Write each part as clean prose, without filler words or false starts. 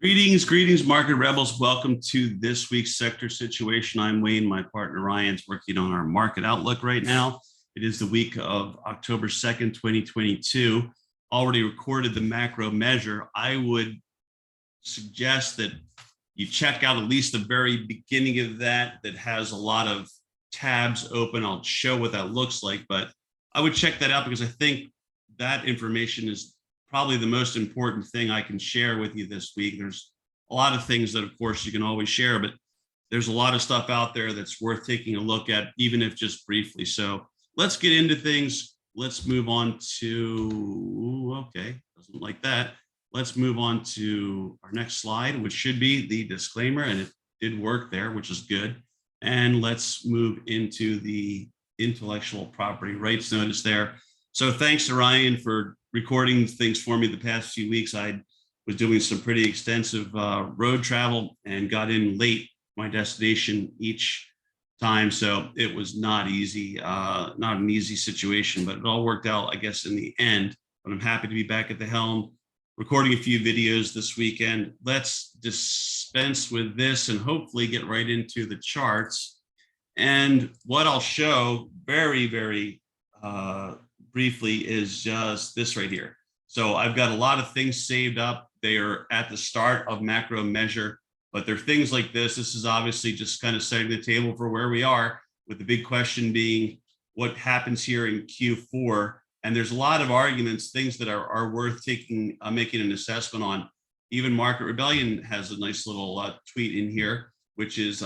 Greetings, market rebels. Welcome to this week's sector situation. I'm Wayne. My partner Ryan's working on our market outlook right now. It is the week of October 2nd, 2022. Already recorded the macro measure. I would suggest that you check out at least the very beginning of that has a lot of tabs open. I'll show what that looks like, but I would check that out because I think that information is probably the most important thing I can share with you this week. There's a lot of things that, of course, you can always share, but there's a lot of stuff out there that's worth taking a look at, even if just briefly. So let's get into things. Let's move on to, okay, doesn't like that. Let's move on to our next slide, which should be the disclaimer, and it did work there, which is good. And let's move into the intellectual property rights notice there. So thanks to Ryan for recording things for me the past few weeks. I was doing some pretty extensive road travel and got in late my destination each time. So it was not easy, not an easy situation, but it all worked out, I guess, in the end. But I'm happy to be back at the helm, recording a few videos this weekend. Let's dispense with this and hopefully get right into the charts. And what I'll show very briefly is just this right here. So I've got a lot of things saved up. They are at the start of macro measure, but they're things like this. This is obviously just kind of setting the table for where we are, with the big question being what happens here in Q4. And there's a lot of arguments, things that are worth taking, making an assessment on. Even Market Rebellion has a nice little tweet in here, which is,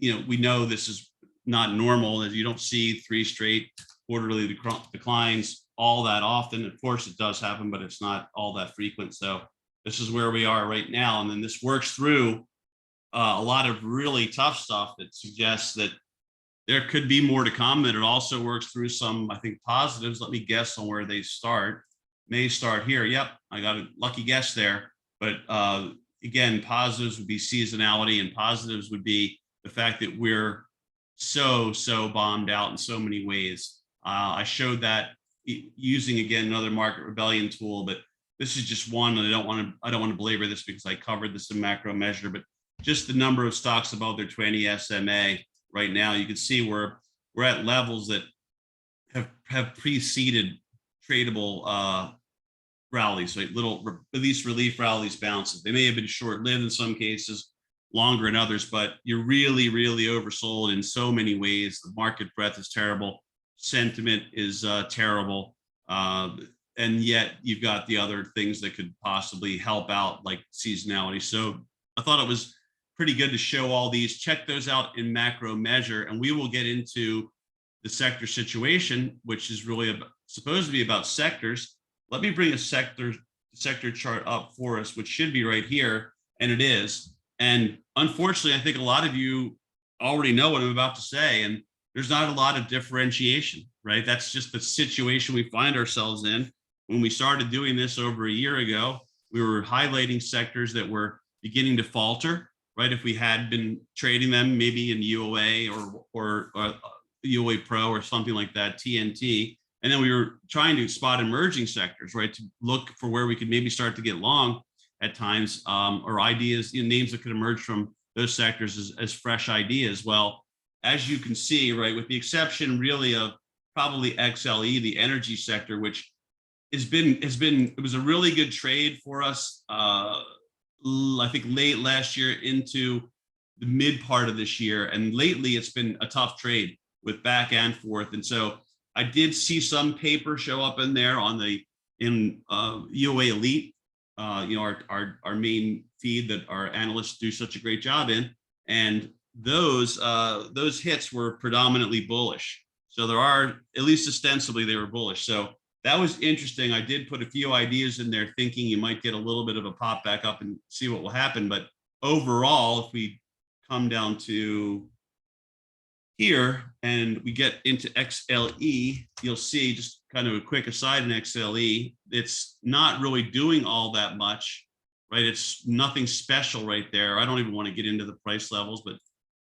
we know this is not normal, as you don't see 3 straight quarterly declines all that often. Of course, it does happen, but it's not all that frequent. So this is where we are right now. And then this works through a lot of really tough stuff that suggests that there could be more to come. And it also works through some, I think, positives. Let me guess on where they start. May start here. Yep, I got a lucky guess there. But again, positives would be seasonality, and positives would be the fact that we're so bombed out in so many ways. I showed that using, again, another Market Rebellion tool, but this is just one, and I don't want to belabor this because I covered this in macro measure, but just the number of stocks above their 20 SMA right now, you can see we're at levels that have preceded tradable rallies, right? Little at least relief rallies, bounces. They may have been short-lived in some cases, longer in others, but you're really oversold in so many ways. The market breadth is terrible. Sentiment is terrible. And yet you've got the other things that could possibly help out, like seasonality. So I thought it was pretty good to show all these. Check those out in macro measure, and we will get into the sector situation, which is really supposed to be about sectors. Let me bring a sector chart up for us, which should be right here, and it is. And unfortunately, I think a lot of you already know what I'm about to say, and there's not a lot of differentiation, right? That's just the situation we find ourselves in. When we started doing this over a year ago, we were highlighting sectors that were beginning to falter, right? If we had been trading them maybe in UOA or UOA Pro or something like that, TNT, and then we were trying to spot emerging sectors, right? To look for where we could maybe start to get long at times, or ideas, names that could emerge from those sectors as fresh ideas. Well, as you can see, right, with the exception really of probably XLE, the energy sector, which it was a really good trade for us, I think late last year into the mid part of this year. And lately it's been a tough trade with back and forth. And so I did see some paper show up in there in UOA Elite, our main feed that our analysts do such a great job in. And those hits were predominantly bullish. So there are, at least ostensibly, they were bullish. So that was interesting. I did put a few ideas in there thinking you might get a little bit of a pop back up and see what will happen. But overall, if we come down to here and we get into XLE, you'll see, just kind of a quick aside in XLE, it's not really doing all that much, right? It's nothing special right there. I don't even want to get into the price levels, but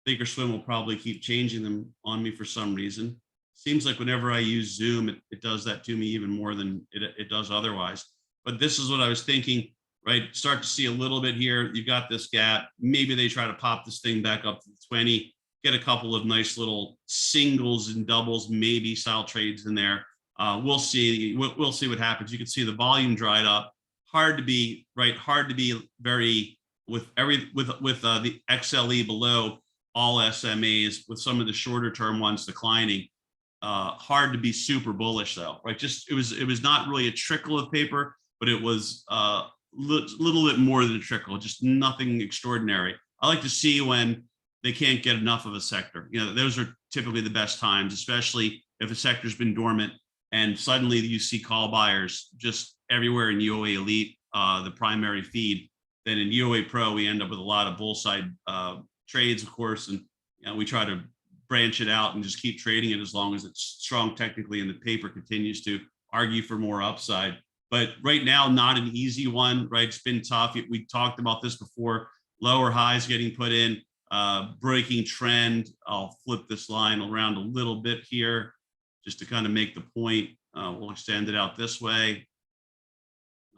Thinkorswim will probably keep changing them on me for some reason. Seems like whenever I use Zoom, it does that to me even more than it does otherwise. But this is what I was thinking. right? Start to see a little bit here. You've got this gap. Maybe they try to pop this thing back up to the 20, get a couple of nice little singles and doubles, maybe style trades in there. We'll see. We'll see what happens. You can see the volume dried up. Hard to be right. Hard to be very with the XLE below all SMAs, with some of the shorter term ones declining. Hard to be super bullish though, right? Just it was not really a trickle of paper, but it was little bit more than a trickle, just nothing extraordinary. I like to see when they can't get enough of a sector. You know, those are typically the best times, especially if a sector's been dormant and suddenly you see call buyers just everywhere in UOA Elite, the primary feed. Then in UOA Pro, we end up with a lot of bull side trades, of course, and you know, we try to branch it out and just keep trading it as long as it's strong technically and the paper continues to argue for more upside. But right now, not an easy one, right? It's been tough. We talked about this before. Lower highs getting put in, breaking trend. I'll flip this line around a little bit here just to kind of make the point. We'll extend it out this way.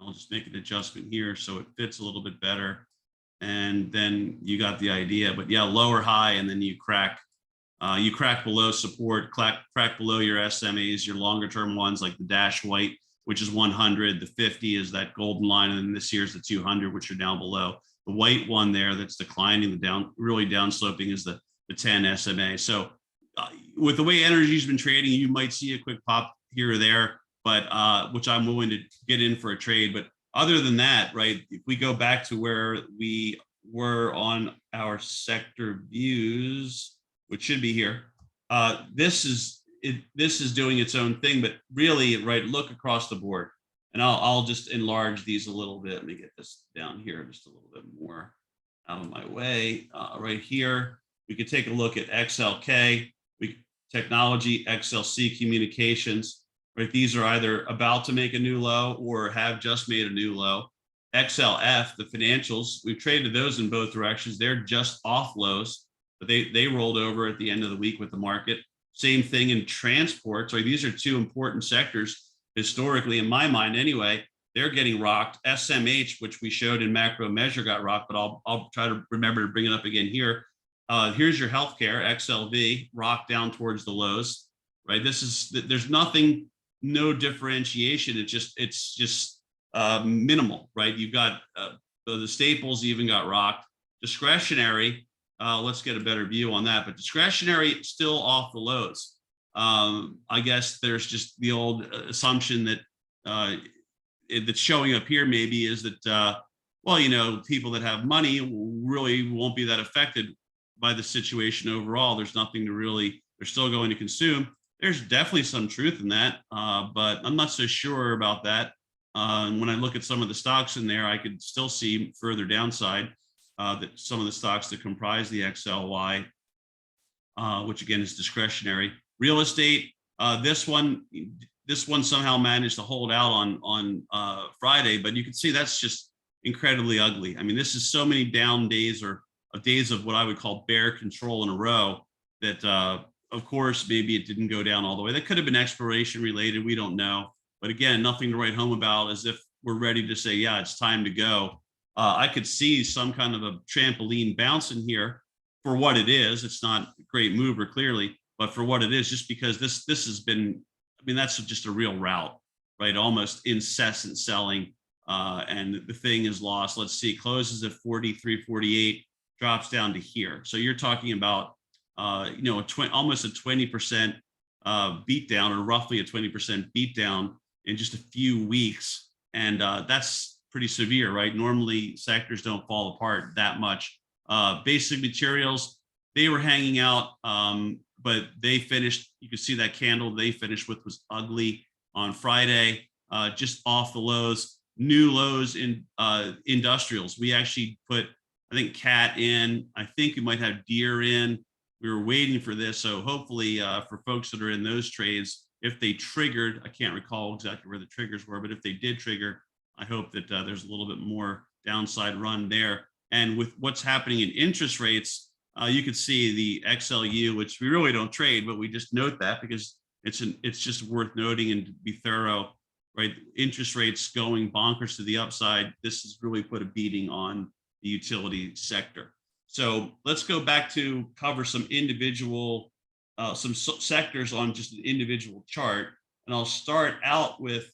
I'll just make an adjustment here so it fits a little bit better. And then you got the idea. But yeah, lower high, and then you crack below support, crack below your SMAs, your longer term ones like the dash white, which is 100. The 50 is that golden line, and then this year's the 200, which are down below. The white one there that's declining, the down really down sloping is the 10 SMA. So with the way energy's been trading, you might see a quick pop here or there, but which I'm willing to get in for a trade. But other than that, right, if we go back to where we were on our sector views, which should be here, this is doing its own thing, but really, right, look across the board. And I'll just enlarge these a little bit. Let me get this down here just a little bit more out of my way. Right here, we could take a look at XLK, technology, XLC communications, right? These are either about to make a new low or have just made a new low. XLF, the financials, we've traded those in both directions. They're just off lows, but they rolled over at the end of the week with the market. Same thing in transport. So these are two important sectors historically, in my mind anyway. They're getting rocked. SMH, which we showed in macro measure, got rocked, but I'll try to remember to bring it up again here. Here's your healthcare, XLV, rocked down towards the lows, right? There's nothing, no differentiation. It's just minimal, right? You've got the staples even got rocked. Discretionary, let's get a better view on that, but discretionary still off the lows. I guess there's just the old assumption that that's showing up here maybe is that, well, you know, people that have money really won't be that affected by the situation overall. There's nothing to really, they're still going to consume. There's definitely some truth in that, but I'm not so sure about that. When I look at some of the stocks in there, I could still see further downside that some of the stocks that comprise the XLY, which again is discretionary. Real estate, this one somehow managed to hold out on Friday, but you can see that's just incredibly ugly. I mean, this is so many down days or days of what I would call bear control in a row that, of course, maybe it didn't go down all the way. That could have been exploration related. We don't know. But again, nothing to write home about, as if we're ready to say, yeah, it's time to go. I could see some kind of a trampoline bounce in here for what it is. It's not a great mover, clearly, but for what it is, just because this has been, I mean, that's just a real rout, right? Almost incessant selling. And the thing is lost. Let's see, closes at 43.48, drops down to here. So you're talking about, you know, almost a 20% beat down, or roughly a 20% beat down in just a few weeks. And that's pretty severe, right? Normally sectors don't fall apart that much. Basic materials, they were hanging out, but they finished, you can see that candle they finished with was ugly on Friday, just off the lows. New lows in industrials. We actually put, I think, CAT in. I think we might have Deere in. We were waiting for this. So hopefully for folks that are in those trades, if they triggered, I can't recall exactly where the triggers were, but if they did trigger, I hope that there's a little bit more downside run there. And with what's happening in interest rates, you could see the XLU, which we really don't trade, but we just note that because it's just worth noting and to be thorough. right? Interest rates going bonkers to the upside. This has really put a beating on the utility sector. So let's go back to cover some individual, sectors on just an individual chart. And I'll start out with,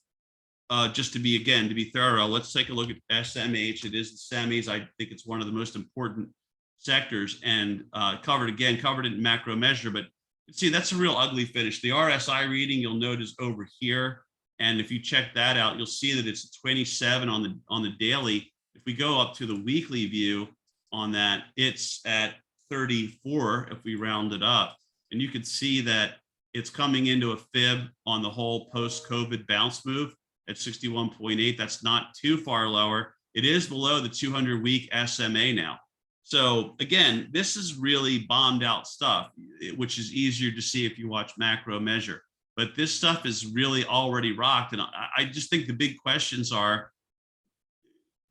just to be thorough, let's take a look at SMH. It is the semis. I think it's one of the most important sectors, and covered it in macro measure. But see, that's a real ugly finish. The RSI reading, you'll notice over here, and if you check that out, you'll see that it's 27 on the daily. If we go up to the weekly view on that, it's at 34 if we round it up, and you can see that it's coming into a fib on the whole post-COVID bounce move at 61.8. That's not too far lower. It is below the 200-week SMA now. So again, this is really bombed out stuff, which is easier to see if you watch macro measure. But this stuff is really already rocked. And I just think the big questions are,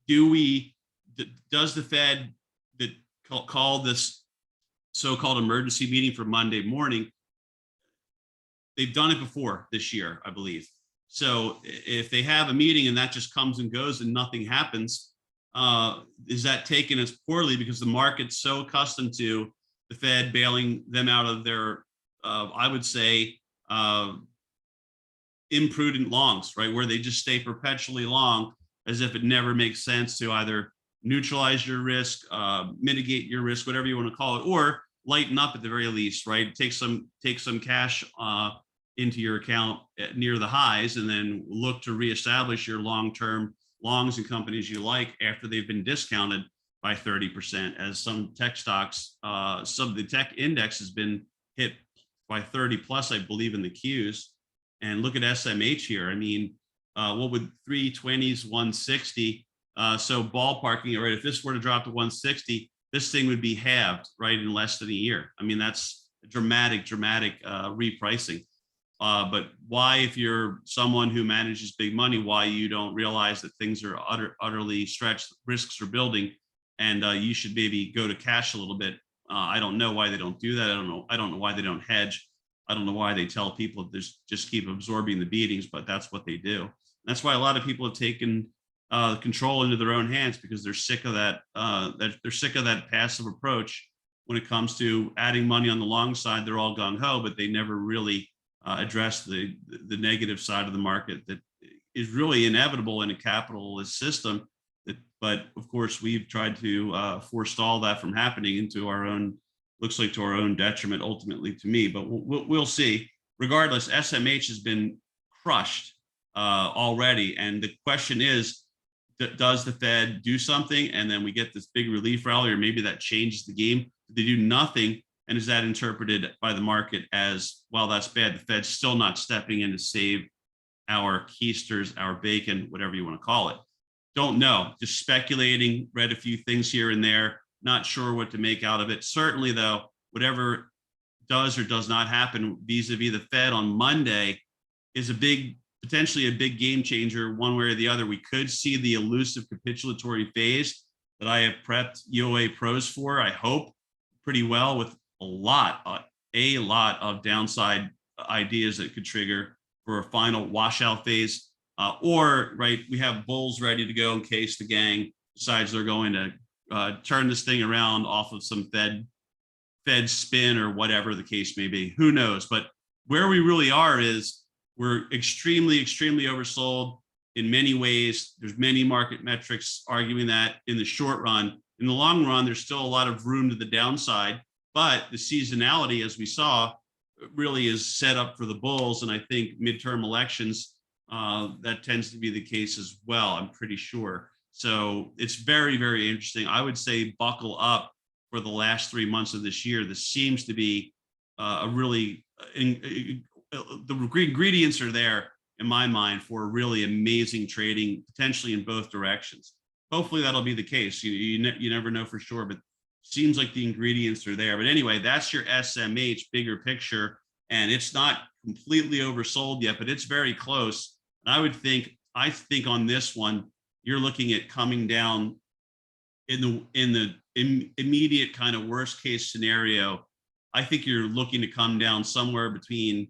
does the Fed that call this so-called emergency meeting for Monday morning? They've done it before this year, I believe. So if they have a meeting and that just comes and goes and nothing happens, is that taken as poorly because the market's so accustomed to the Fed bailing them out of their, I would say, imprudent longs, right? Where they just stay perpetually long as if it never makes sense to either neutralize your risk, mitigate your risk, whatever you want to call it, or lighten up at the very least, right? Take some cash into your account near the highs, and then look to reestablish your long-term longs in companies you like after they've been discounted by 30%. As some tech stocks, some of the tech index has been hit by 30 plus, I believe, in the Qs. And look at SMH here. I mean, what would 320s, 160? So ballparking it, right? If this were to drop to 160, this thing would be halved, right, in less than a year. I mean, that's a dramatic repricing. But why, if you're someone who manages big money, why you don't realize that things are utterly stretched, risks are building, and you should maybe go to cash a little bit. I don't know why they don't do that. I don't know why they don't hedge. I don't know why they tell people just keep absorbing the beatings, but that's what they do. That's why a lot of people have taken control into their own hands, because they're sick of that. They're sick of that passive approach when it comes to adding money on the long side. They're all gung ho, but they never really address the negative side of the market that is really inevitable in a capitalist system. But of course, we've tried to forestall that from happening into our own, looks like to our own detriment, ultimately, to me. But we'll see. Regardless, SMH has been crushed already, and the question is, does the Fed do something and then we get this big relief rally, or maybe that changes the game? They do nothing. And is that interpreted by the market as, well, that's bad, the Fed's still not stepping in to save our keisters, our bacon, whatever you want to call it? Don't know, just speculating, read a few things here and there, not sure what to make out of it. Certainly, though, whatever does or does not happen vis-a-vis the Fed on Monday is potentially a big game changer one way or the other. We could see the elusive capitulatory phase that I have prepped UOA pros for, I hope, pretty well, with a lot of downside ideas that could trigger for a final washout phase. Or, right, we have bulls ready to go in case the gang decides they're going to turn this thing around off of some Fed spin or whatever the case may be. Who knows? But where we really are is we're extremely oversold in many ways. There's many market metrics arguing that in the short run. In the long run, there's still a lot of room to the downside, but the seasonality, as we saw, really is set up for the bulls. And I think midterm elections, that tends to be the case as well, I'm pretty sure. So it's very interesting. I would say buckle up for the last 3 months of this year. This seems to be a really, the ingredients are there in my mind for really amazing trading, potentially in both directions. Hopefully that'll be the case. You never know for sure, but seems like the ingredients are there. But anyway, that's your SMH bigger picture, and it's not completely oversold yet, but it's very close. And I think on this one, you're looking at coming down in the immediate kind of worst case scenario. I think you're looking to come down somewhere between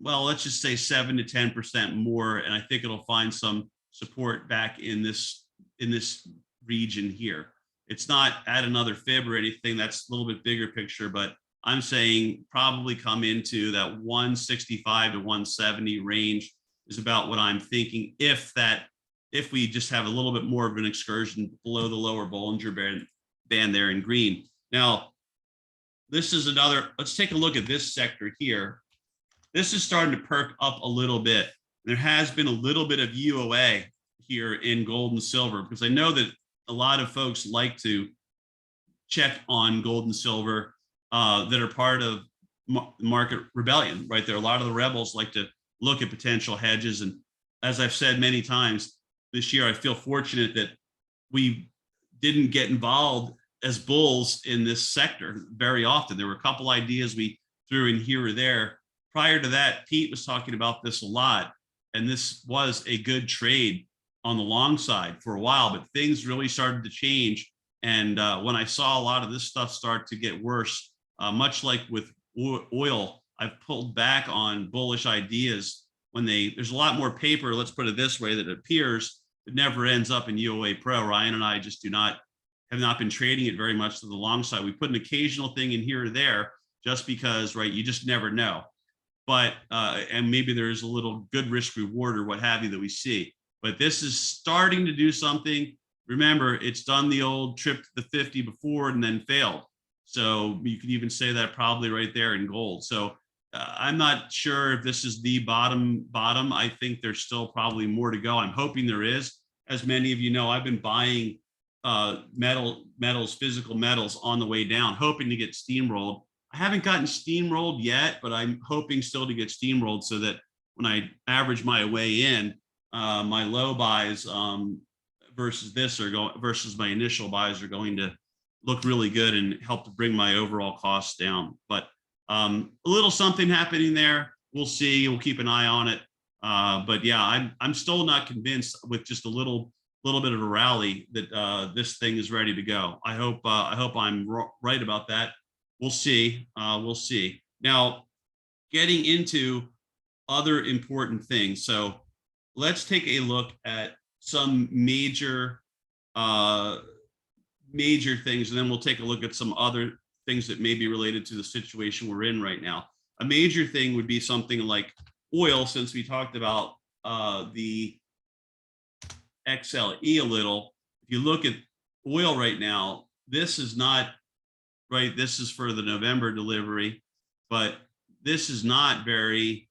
well, let's just say 7 to 10% more, and I think it'll find some support back in this region here. It's not at another fib or anything. That's a little bit bigger picture, but I'm saying probably come into that 165 to 170 range is about what I'm thinking. If we just have a little bit more of an excursion below the lower Bollinger band there in green. Now, this is another. Let's take a look at this sector here. This is starting to perk up a little bit. There has been a little bit of UOA here in gold and silver, because I know that a lot of folks like to check on gold and silver that are part of market rebellion, right? There are a lot of the rebels like to look at potential hedges. And as I've said many times this year, I feel fortunate that we didn't get involved as bulls in this sector very often. There were a couple ideas we threw in here or there. Prior to that, Pete was talking about this a lot, and this was a good trade on the long side for a while, but things really started to change. And when I saw a lot of this stuff start to get worse, much like with oil, I've pulled back on bullish ideas when there's a lot more paper, let's put it this way, that appears, it never ends up in UOA Pro. Ryan and I just have not been trading it very much to the long side. We put an occasional thing in here or there just because, right, you just never know. But, and maybe there's a little good risk reward or what have you that we see. But this is starting to do something. Remember, it's done the old trip to the 50 before and then failed. So you could even say that probably right there in gold. So I'm not sure if this is the bottom. I think there's still probably more to go. I'm hoping there is. As many of you know, I've been buying physical metals on the way down, hoping to get steamrolled. I haven't gotten steamrolled yet, but I'm hoping still to get steamrolled so that when I average my way in, my low buys versus my initial buys are going to look really good and help to bring my overall costs down. But a little something happening there. We'll see. We'll keep an eye on it. But yeah, I'm still not convinced with just a little bit of a rally that this thing is ready to go. I hope I'm right about that. We'll see. We'll see. Now, getting into other important things. So let's take a look at some major things, and then we'll take a look at some other things that may be related to the situation we're in right now. A major thing would be something like oil, since we talked about the XLE a little. If you look at oil right now, this is not right. This is for the November delivery, but this is not very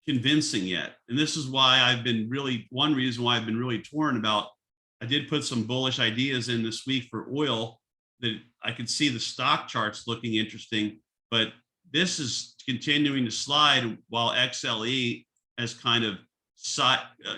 convincing yet. And this is why one reason why I've been really torn about. I did put some bullish ideas in this week for oil that I could see the stock charts looking interesting, but this is continuing to slide while XLE has kind of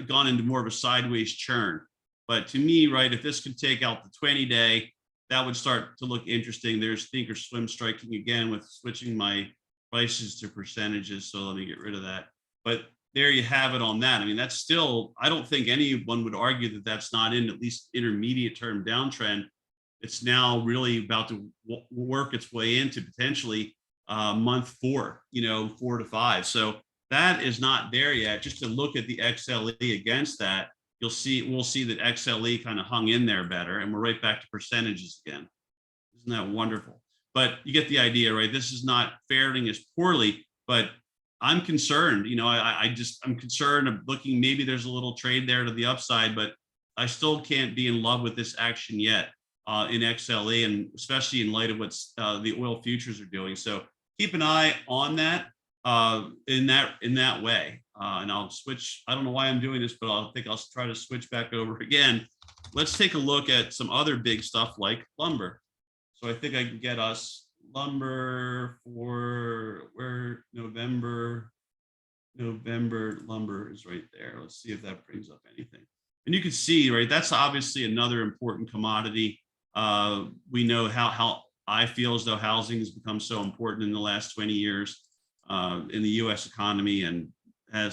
gone into more of a sideways churn. But to me, right, if this could take out the 20-day, that would start to look interesting. There's think or swim striking again with switching my prices to percentages. So let me get rid of that. But there you have it on that. I mean, that's still, I don't think anyone would argue that that's not in at least intermediate term downtrend. It's now really about to work its way into potentially month 4, 4 to 5. So that is not there yet. Just to look at the XLE against that, we'll see that XLE kind of hung in there better, and we're right back to percentages again. Isn't that wonderful? But you get the idea, right? This is not faring as poorly, but I'm concerned. I'm concerned of looking, maybe there's a little trade there to the upside, but I still can't be in love with this action yet in XLE, and especially in light of what's the oil futures are doing. So keep an eye on that in that way. And I'll switch. I don't know why I'm doing this, but I think I'll try to switch back over again. Let's take a look at some other big stuff like lumber. So I think I can get us lumber for where November lumber is right there. Let's see if that brings up anything. And you can see, right, that's obviously another important commodity. We know how I feel as though housing has become so important in the last 20 years in the U.S. economy, and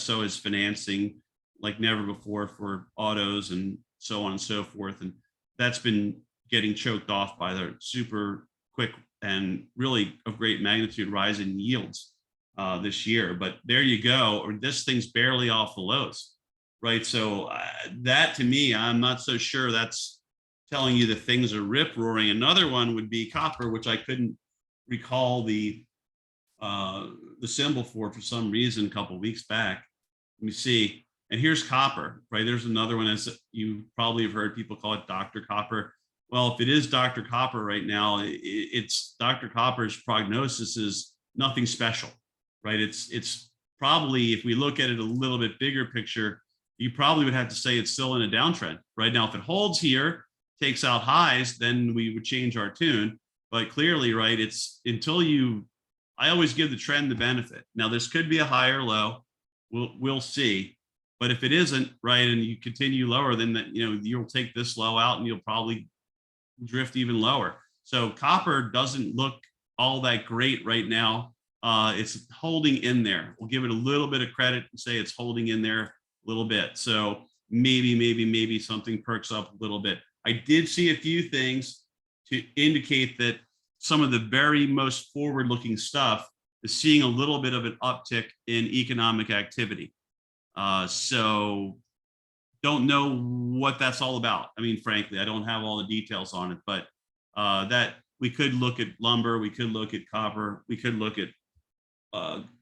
so is financing like never before for autos and so on and so forth. And that's been getting choked off by the super quick and really of great magnitude rise in yields. this year. But there you go. Or this thing's barely off the lows, right? So that to me, I'm not so sure that's telling you that things are rip roaring. Another one would be copper, which I couldn't recall the symbol for some reason a couple of weeks back. Let me see. And here's copper, right? There's another one, as you probably have heard people call it Dr. Copper. Well, if it is Dr. Copper right now, it's Dr. Copper's prognosis is nothing special, right? It's probably, if we look at it a little bit bigger picture, you probably would have to say it's still in a downtrend right now. If it holds here, takes out highs, then we would change our tune. But clearly, right, it's until you, I always give the trend the benefit. Now, this could be a higher low. We'll see. But if it isn't, right, and you continue lower, then that, you'll take this low out and you'll probably drift even lower. So copper doesn't look all that great right now. It's holding in there. We'll give it a little bit of credit and say it's holding in there a little bit. So maybe something perks up a little bit. I did see a few things to indicate that some of the very most forward-looking stuff is seeing a little bit of an uptick in economic activity. So don't know what that's all about. I mean, frankly, I don't have all the details on it, but that we could look at lumber, we could look at copper, we could look at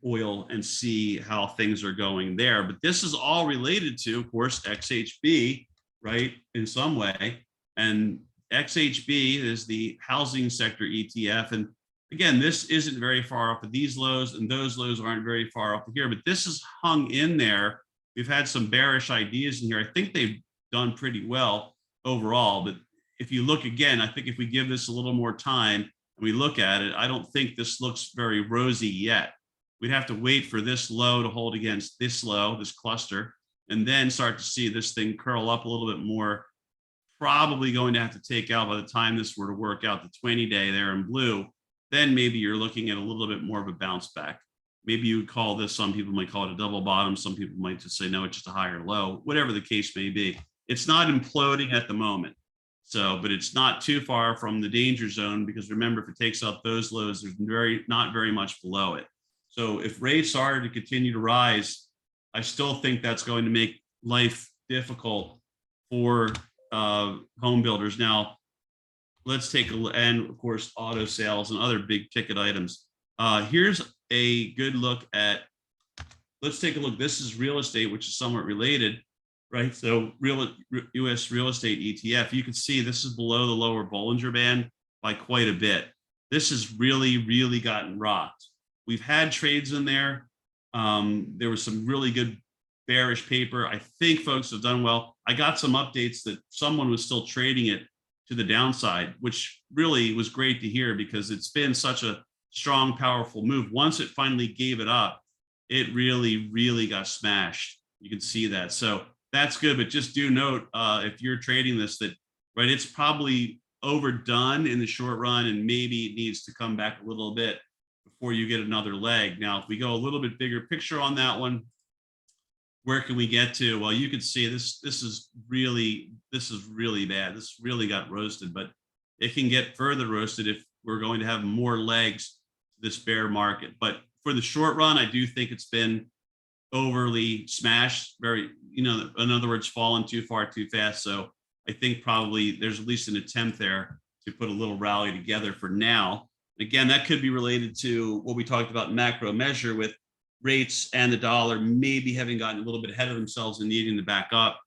oil and see how things are going there. But this is all related to, of course, XHB, right, in some way. And XHB is the Housing Sector ETF. And again, this isn't very far off of these lows, and those lows aren't very far off of here, but this is hung in there. We've had some bearish ideas in here. I think they've done pretty well overall, but if you look again, I think if we give this a little more time and we look at it, I don't think this looks very rosy yet. We'd have to wait for this low to hold against this low, this cluster, and then start to see this thing curl up a little bit more. Probably going to have to take out, by the time this were to work out, the 20-day there in blue, then maybe you're looking at a little bit more of a bounce back. Maybe you would call this, some people might call it a double bottom. Some people might just say, no, it's just a higher low, whatever the case may be. It's not imploding at the moment. So, but it's not too far from the danger zone, because remember, if it takes out those lows, there's not very much below it. So if rates are to continue to rise, I still think that's going to make life difficult for home builders. Now, let's take a look, and of course, auto sales and other big ticket items. Here's a good look at, let's take a look. This is real estate, which is somewhat related, right? So US real estate ETF, you can see this is below the lower Bollinger Band by quite a bit. This has really gotten rocked. We've had trades in there. There was some really good bearish paper. I think folks have done well. I got some updates that someone was still trading it to the downside, which really was great to hear, because it's been such a strong, powerful move. Once it finally gave it up, it really got smashed. You can see that. So that's good, but just do note, if you're trading this, that, right, it's probably overdone in the short run, and maybe it needs to come back a little bit before you get another leg. Now, if we go a little bit bigger picture on that one, where can we get to? Well, you can see this is really bad. This really got roasted, but it can get further roasted if we're going to have more legs to this bear market. But for the short run, I do think it's been overly smashed, very, in other words, fallen too far too fast. So I think probably there's at least an attempt there to put a little rally together for now. Again, that could be related to what we talked about in macro measure, with rates and the dollar maybe having gotten a little bit ahead of themselves and needing to back up.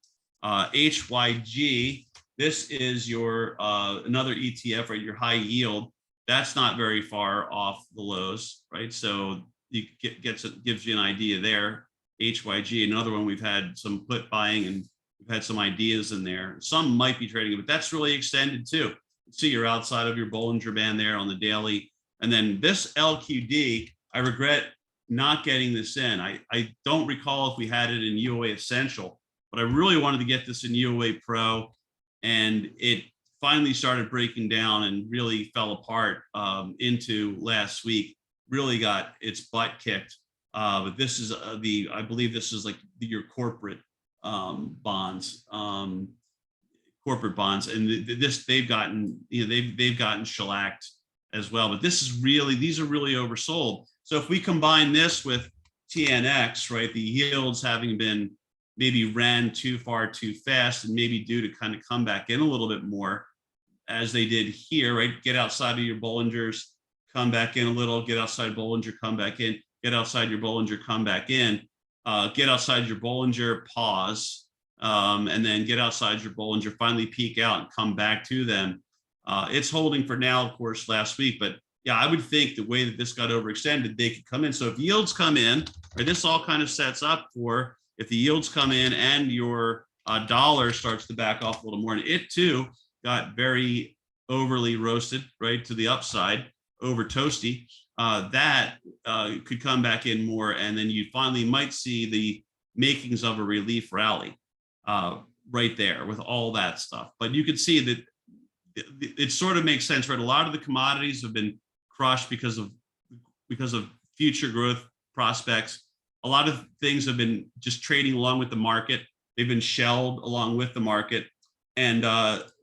HYG, this is your another ETF, right? Your high yield. That's not very far off the lows, right? So you gives you an idea there. HYG, another one we've had some put buying, and we've had some ideas in there. Some might be trading it, but that's really extended too. See, you're outside of your Bollinger Band there on the daily. And then this LQD, I regret not getting this in. I don't recall if we had it in UOA Essential, but I really wanted to get this in UOA Pro, and it finally started breaking down and really fell apart into last week. Really got its butt kicked. But this is I believe this is like your corporate bonds, and they've gotten, they've gotten shellacked as well. But these are really oversold. So if we combine this with TNX, right, the yields having been maybe ran too far too fast and maybe due to kind of come back in a little bit more as they did here, right? Get outside of your Bollingers, come back in a little, get outside Bollinger, come back in, get outside your Bollinger, come back in, get outside your Bollinger, pause, and then get outside your Bollinger, finally peak out and come back to them. It's holding for now, of course, last week, but yeah, I would think the way that this got overextended, they could come in. So if yields come in, right, this all kind of sets up for if the yields come in and your dollar starts to back off a little more, and it too got very overly roasted, right, to the upside, over toasty, that could come back in more, and then you finally might see the makings of a relief rally right there with all that stuff. But you can see that it sort of makes sense, right? A lot of the commodities have been crushed because of future growth prospects. A lot of things have been just trading along with the market. They've been shelled along with the market, and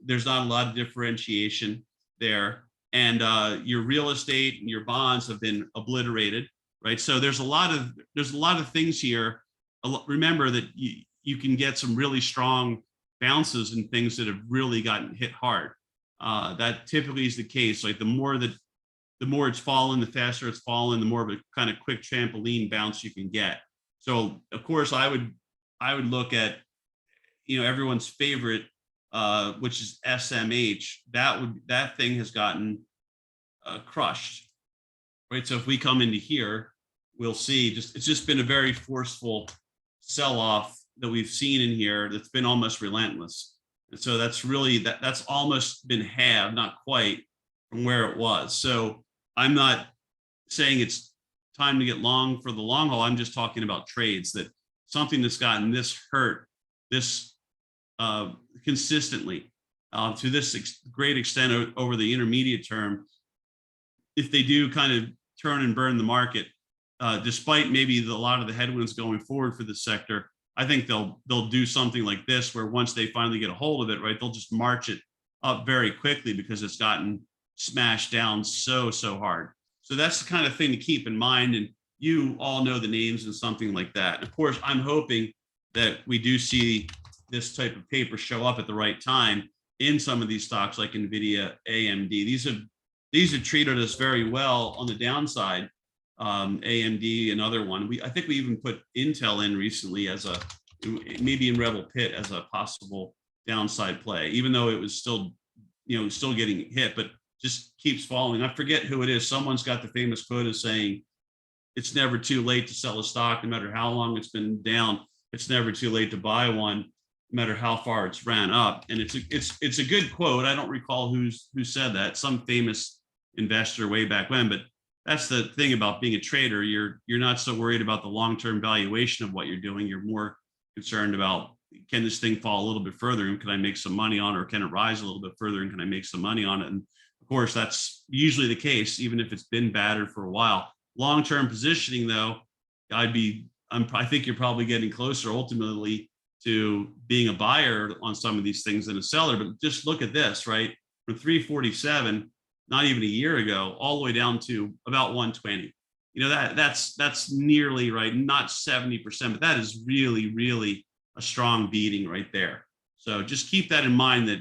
there's not a lot of differentiation there. And your real estate and your bonds have been obliterated, right? So there's a lot of things here. Remember that you can get some really strong bounces in things that have really gotten hit hard. That typically is the case. Like the more it's fallen, the faster it's fallen, the more of a kind of quick trampoline bounce you can get. So of course I would look at, everyone's favorite, which is SMH. That thing has gotten crushed, right? So if we come into here, we'll see it's just been a very forceful sell-off that we've seen in here that's been almost relentless. And so that's really that's almost been halved, not quite, from where it was. So I'm not saying it's time to get long for the long haul. I'm just talking about trades, that something that's gotten this hurt, this consistently to this great extent over the intermediate term, if they do kind of turn and burn the market, despite maybe a lot of the headwinds going forward for the sector, I think they'll do something like this, where once they finally get a hold of it, right, they'll just march it up very quickly because it's gotten smashed down so hard. So that's the kind of thing to keep in mind. And you all know the names and something like that. Of course, I'm hoping that we do see this type of paper show up at the right time in some of these stocks like NVIDIA, AMD. These have treated us very well on the downside. AMD, another one. I think we even put Intel in recently as maybe in Rebel Pit as a possible downside play, even though it was still getting hit, but just keeps falling. I forget who it is. Someone's got the famous quote of saying, it's never too late to sell a stock, no matter how long it's been down. It's never too late to buy one, no matter how far it's ran up. And it's a good quote. I don't recall who said that. Some famous investor way back when, but that's the thing about being a trader. You're not so worried about the long-term valuation of what you're doing. You're more concerned about, can this thing fall a little bit further and can I make some money on it, or can it rise a little bit further and can I make some money on it? And of course, that's usually the case, even if it's been battered for a while. Long-term positioning, though, I think you're probably getting closer ultimately to being a buyer on some of these things than a seller. But just look at this, right? From 347, not even a year ago, all the way down to about 120. That's nearly, right, not 70%, but that is really a strong beating right there. So just keep that in mind, that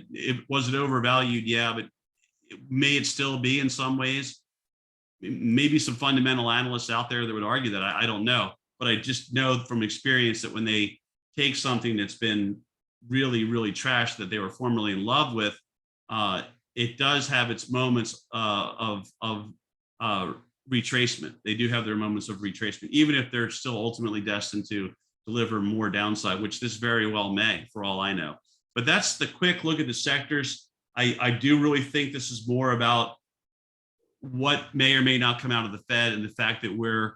was it overvalued? Yeah, but may it still be in some ways? Maybe some fundamental analysts out there that would argue that. I don't know, but I just know from experience that when they take something that's been really trashed, that they were formerly in love with, it does have its moments of retracement. They do have their moments of retracement, even if they're still ultimately destined to deliver more downside, which this very well may, for all I know. But that's the quick look at the sectors. I do really think this is more about what may or may not come out of the Fed, and the fact that we're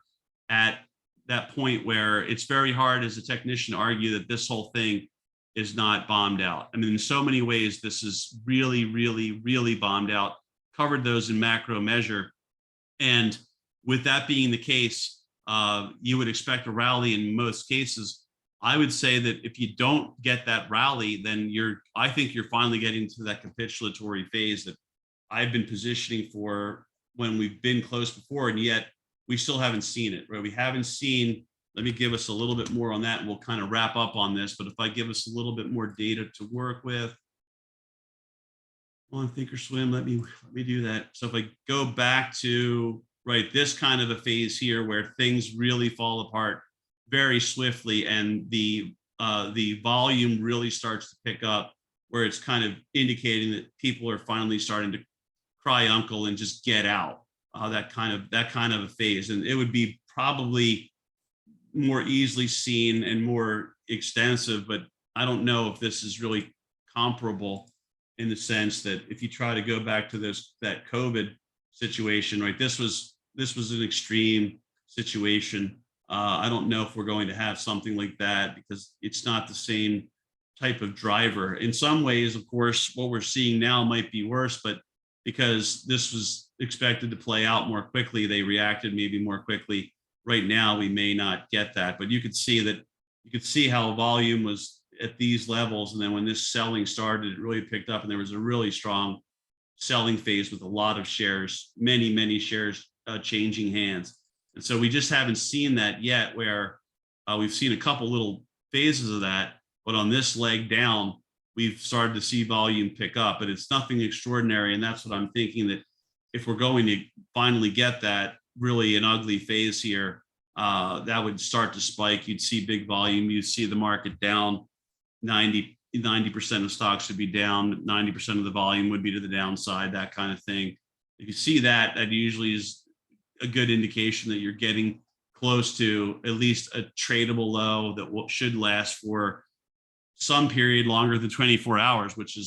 at that point where it's very hard as a technician to argue that this whole thing is not bombed out. I mean, in so many ways, this is really bombed out. Covered those in macro measure. And with that being the case, you would expect a rally in most cases. I would say that if you don't get that rally, then I think you're finally getting to that capitulatory phase that I've been positioning for when we've been close before. And yet we still haven't seen it, right? We haven't seen, let me give us a little bit more on that and we'll kind of wrap up on this. But if I give us a little bit more data to work with, on Thinkorswim, let me do that. So if I go back to right this kind of a phase here where things really fall apart very swiftly, and the volume really starts to pick up, where it's kind of indicating that people are finally starting to cry uncle and just get out. That kind of a phase, and it would be probably more easily seen and more extensive, but I don't know if this is really comparable in the sense that if you try to go back to that COVID situation, right? This was an extreme situation. I don't know if we're going to have something like that because it's not the same type of driver. In some ways, of course, what we're seeing now might be worse, but because this was expected to play out more quickly, they reacted maybe more quickly. Right now, we may not get that, but you could see how volume was at these levels. And then when this selling started, it really picked up and there was a really strong selling phase with a lot of shares, many shares changing hands. And so we just haven't seen that yet, where we've seen a couple little phases of that, but on this leg down, we've started to see volume pick up, but it's nothing extraordinary. And that's what I'm thinking, that if we're going to finally get that really an ugly phase here, that would start to spike. You'd see big volume. You'd see the market down 90% of stocks would be down. 90% of the volume would be to the downside, that kind of thing. If you see that, that usually is a good indication that you're getting close to at least a tradable low that should last for some period longer than 24 hours, which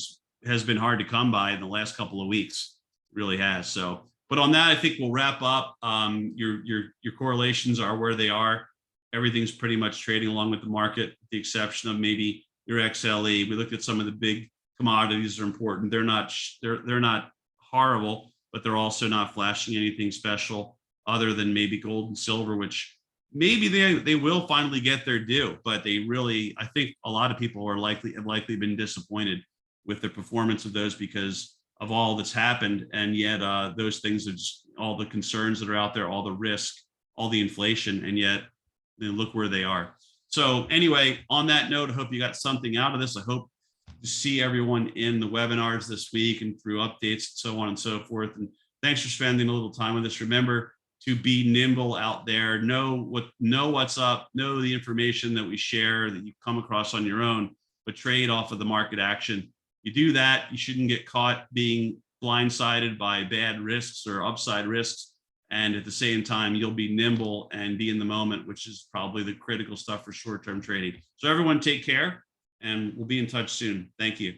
has been hard to come by in the last couple of weeks. It really has. So, but on that, I think we'll wrap up. Your correlations are where they are. Everything's pretty much trading along with the market, with the exception of maybe your XLE. We looked at some of the big commodities that are important. They're not horrible, but they're also not flashing anything special other than maybe gold and silver, which maybe they will finally get their due. But they really, I think a lot of people have likely been disappointed with the performance of those because of all that's happened. And yet those things are just all the concerns that are out there, all the risk, all the inflation, and yet look where they are. So anyway, on that note, I hope you got something out of this. I hope to see everyone in the webinars this week and through updates and so on and so forth. And thanks for spending a little time with us. Remember to be nimble out there, know what's up, know the information that we share that you come across on your own, but trade off of the market action. You do that, you shouldn't get caught being blindsided by bad risks or upside risks. And at the same time, you'll be nimble and be in the moment, which is probably the critical stuff for short-term trading. So everyone take care, and we'll be in touch soon. Thank you.